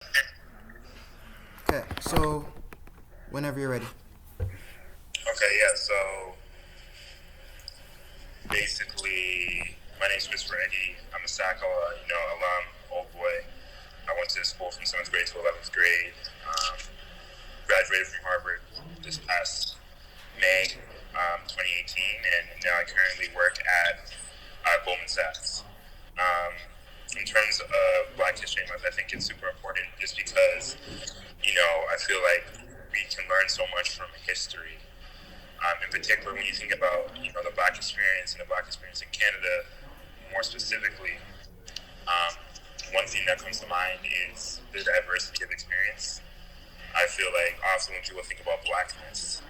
Okay, so whenever you're ready. Okay, yeah, so basically, my name's Mr. Egi. I'm a SAC, alum, old boy. I went to school from 7th grade to 11th grade. Graduated from Harvard this past May 2018, and now I currently work at Goldman Sachs. Um, in terms of Black History Month, I think it's super important just because, I feel like we can learn so much from history. In particular, when you think about the Black experience and the Black experience in Canada, more specifically, um, one thing that comes to mind is the diversity of experience. I feel like often when people think about Blackness,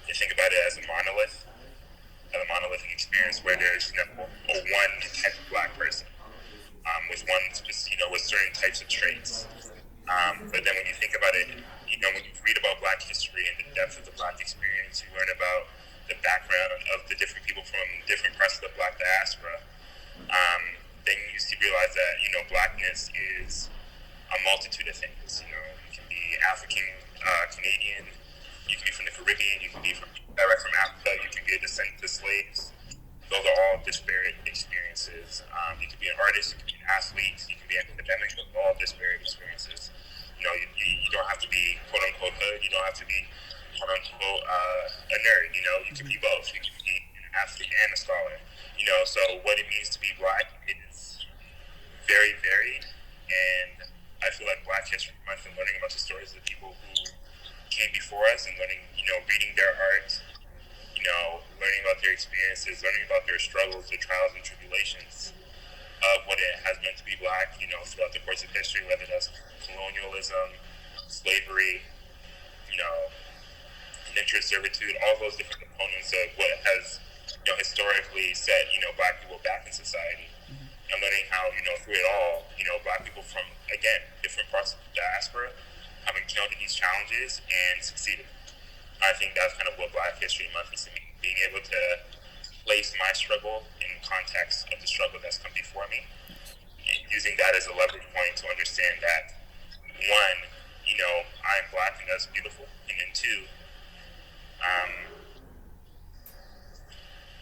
they think about it as a monolithic experience where there's a one type of Black person, with certain types of traits. But then when you think about it, when you read about Black history and the depth of the Black experience, you learn about the background of the different people from different parts of the Black diaspora. Then you realize that Blackness is a multitude of things. You can be African Canadian, you can be from the Caribbean, you can be direct from Africa, you can be a descendant of slaves. Those are all disparate experiences. You can be an artist, you can be an athlete, you can be an academic, but all disparate experiences. You don't have to be quote unquote hood. You don't have to be quote unquote a nerd. You can be both. You can be an athlete and a scholar. So what it means to be Black is very varied, and I feel like Black History Month and learning about the stories of the people who came before us and learning, reading their art, learning about their experiences, learning about their struggles, their trials and tribulations of what it has meant to be Black, throughout the course of history, whether that's colonialism, slavery, you know, indentured servitude, all those different components of what has, historically set, Black people back in society. And learning how, through it all, Black people from, again, different parts of the diaspora have encountered these challenges and succeeded. I think that's kind of what Black History Month is to me, being able to place my struggle in context of the struggle that's come before me, and using that as a leverage point to understand that, one, I'm Black and that's beautiful, and then two, um,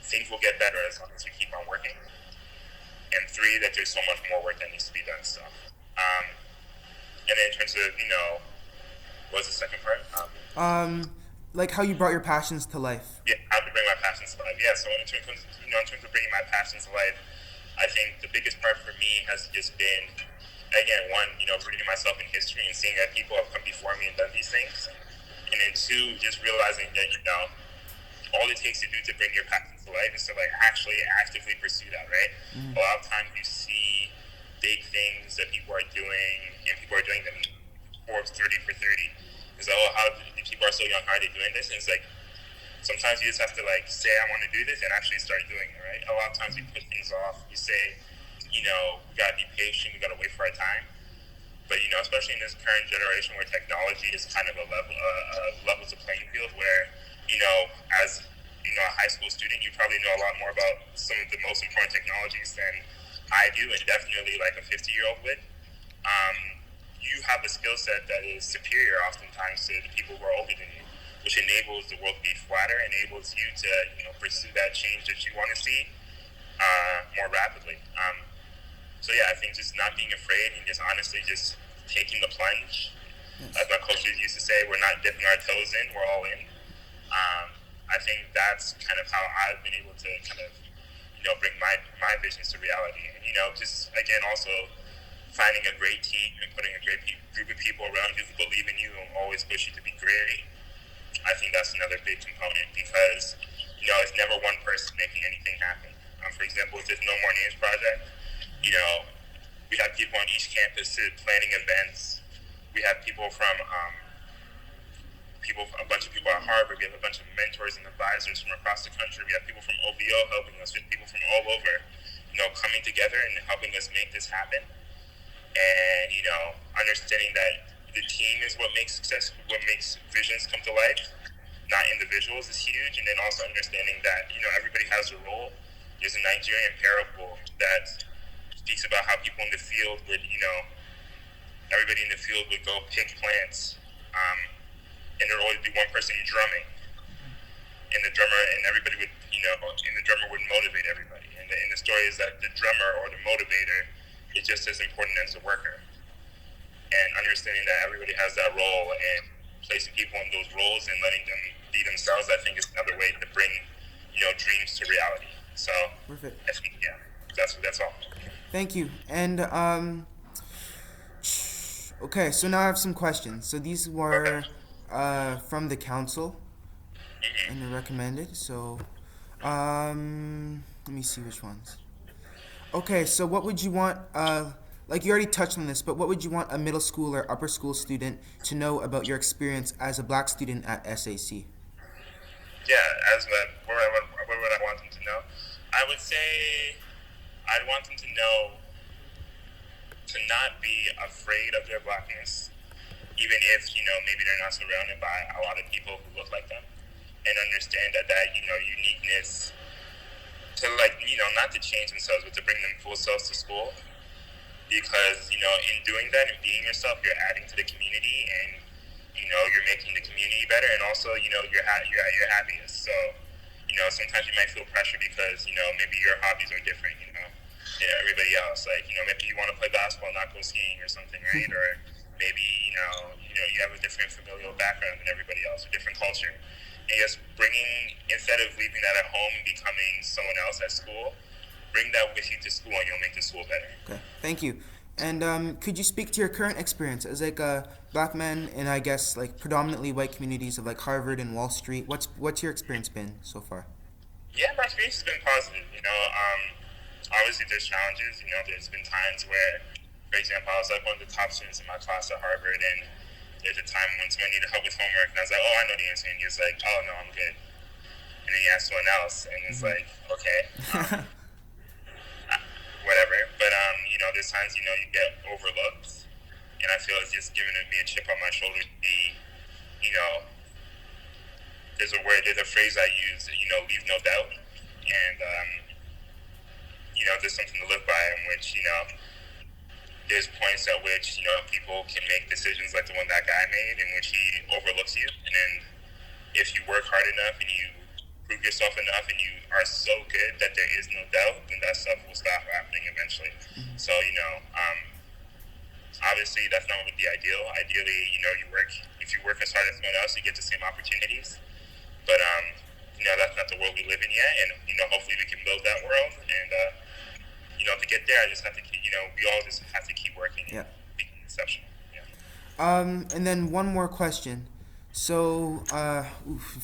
things will get better as long as we keep on working, and three, that there's so much more work that needs to be done still. Um, and then in terms of, what was the second part? Um, like how you brought your passions to life. Yeah, how to bring my passions to life. Yeah, so in terms of bringing my passions to life, I think the biggest part for me has just been, again, one, rooting myself in history and seeing that people have come before me and done these things, and then two, just realizing that all it takes to do to bring your passions to life is to actually actively pursue that, right? Mm. A lot of times you see big things that people are doing, and people are doing them for 30 for 30. It's like, oh, how people are so young, how are they doing this? And it's like, sometimes you just have to say I want to do this and actually start doing it, right? A lot of times we put things off. We say, we gotta be patient, we gotta wait for our time. But especially in this current generation where technology is kind of a level to playing field, where as a high school student, you probably know a lot more about some of the most important technologies than I do, and definitely like a 50-year-old would. Um, you have a skill set that is superior oftentimes to the people who are older than you, which enables the world to be flatter, enables you to pursue that change that you want to see more rapidly. So yeah, I think just not being afraid and just honestly just taking the plunge. Yes. As my coaches used to say, we're not dipping our toes in, we're all in. I think that's kind of how I've been able to kind of, bring my visions to reality. And, just again, also finding a great team and putting a great group of people around you who believe in you and always push you to be great. I think that's another big component because, it's never one person making anything happen. For example, with this No More Names project, we have people on each campus planning events. We have people from a bunch of people at Harvard. We have a bunch of mentors and advisors from across the country. We have people from OVO helping us. We have people from all over, coming together and helping us make this happen. And understanding that the team is what makes success, what makes visions come to life, not individuals, is huge. And then also understanding that everybody has a role. There's a Nigerian parable that speaks about how people in the field would everybody in the field would go pick plants, and there would always be one person drumming, and the drummer and everybody would, and the drummer would motivate everybody. And the story is that the drummer or the motivator is just as important as the worker. And understanding that everybody has that role and placing people in those roles and letting them be themselves, I think, is another way to bring, dreams to reality. So, Perfect. I think, yeah, that's all. Thank you. And okay, so now I have some questions. So these were from the council, and they're recommended. So let me see which ones. Okay, so what would you want? Like you already touched on this, but what would you want a middle school or upper school student to know about your experience as a Black student at SAC? Yeah, what would I want them to know? I would say I'd want them to know to not be afraid of their Blackness, even if, maybe they're not surrounded by a lot of people who look like them, and understand that uniqueness to, not to change themselves, but to bring them full selves to school. Because, in doing that and being yourself, you're adding to the community, and, you're making the community better, and also, you're happiest. So, sometimes you might feel pressure because, maybe your hobbies are different, than everybody else. Like, maybe you want to play basketball, not go skiing or something, right? Or maybe, you have a different familial background than everybody else, a different culture. And just instead of leaving that at home and becoming someone else at school, bring that with you to school and you'll make the school better. Okay, thank you. And could you speak to your current experience as like a Black man in, I guess, like predominantly white communities of like Harvard and Wall Street? What's your experience been so far? Yeah, my experience has been positive. Obviously there's challenges. There's been times where, for example, I was like one of the top students in my class at Harvard, and there's a time when someone needed help with homework, and I was like, oh, I know the answer, and he was like, oh, no, I'm good. And then he asked someone else, and it's like, okay, whatever. But, there's times, you get overlooked, and I feel it's just giving me a chip on my shoulder to be, there's a phrase I use, leave no doubt, and, there's something to live by in which, there's points at which, people can make decisions like the one that guy made in which he overlooks you. And then if you work hard enough and you prove yourself enough and you are so good that there is no doubt, then that stuff will stop happening eventually. So, obviously that's not the ideal. Ideally, if you work as hard as someone else, you get the same opportunities. But, that's not the world we live in yet. And, hopefully we can build that world. And, to get there, I just have to keep, we all just have to keep working and be exceptional. Yeah. And then one more question. So,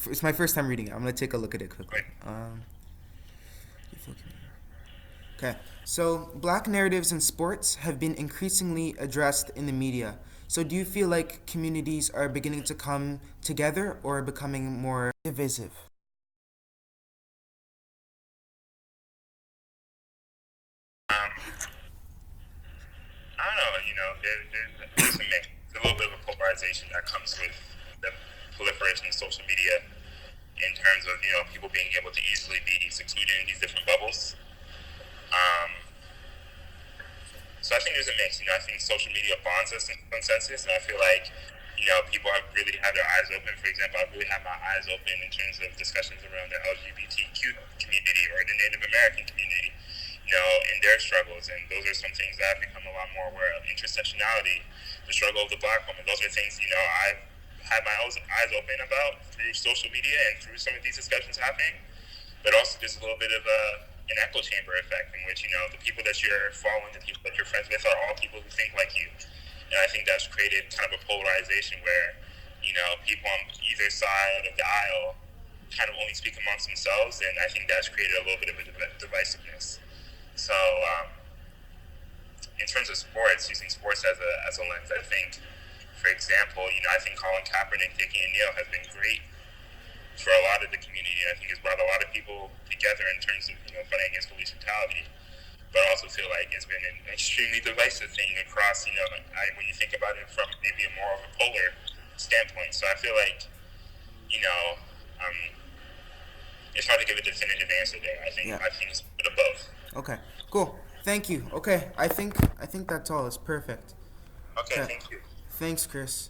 it's my first time reading it. I'm gonna take a look at it quickly. Okay. So, Black narratives in sports have been increasingly addressed in the media. So, do you feel like communities are beginning to come together or becoming more divisive? I don't know, there's a mix. There's a little bit of a polarization that comes with the proliferation of social media in terms of, people being able to easily be secluded in these different bubbles. So I think there's a mix. I think social media bonds us in consensus, and I feel like, people have really had their eyes open. For example, I've really had my eyes open in terms of discussions around the LGBTQ community or the Native American community, and their struggles. And those are some things that I've become a lot more aware of. Intersectionality, the struggle of the Black woman. Those are things, I've had my eyes open about through social media and through some of these discussions happening. But also there's a little bit of an echo chamber effect in which, the people that you're following, the people that you're friends with are all people who think like you. And I think that's created kind of a polarization where, people on either side of the aisle kind of only speak amongst themselves, and I think that's created a little bit of a divisiveness. So, in terms of sports, using sports as a lens, I think, for example, I think Colin Kaepernick, Dickie, and Neil has been great for a lot of the community. I think it's brought a lot of people together in terms of, fighting against police brutality. But I also feel like it's been an extremely divisive thing across, when you think about it from maybe a more of a polar standpoint. So I feel like, it's hard to give a definitive answer there. I think it's a bit of both. Okay, cool. Thank you. Okay, I think that's all. It's perfect. Okay, Okay. thank you. Thanks, Chris.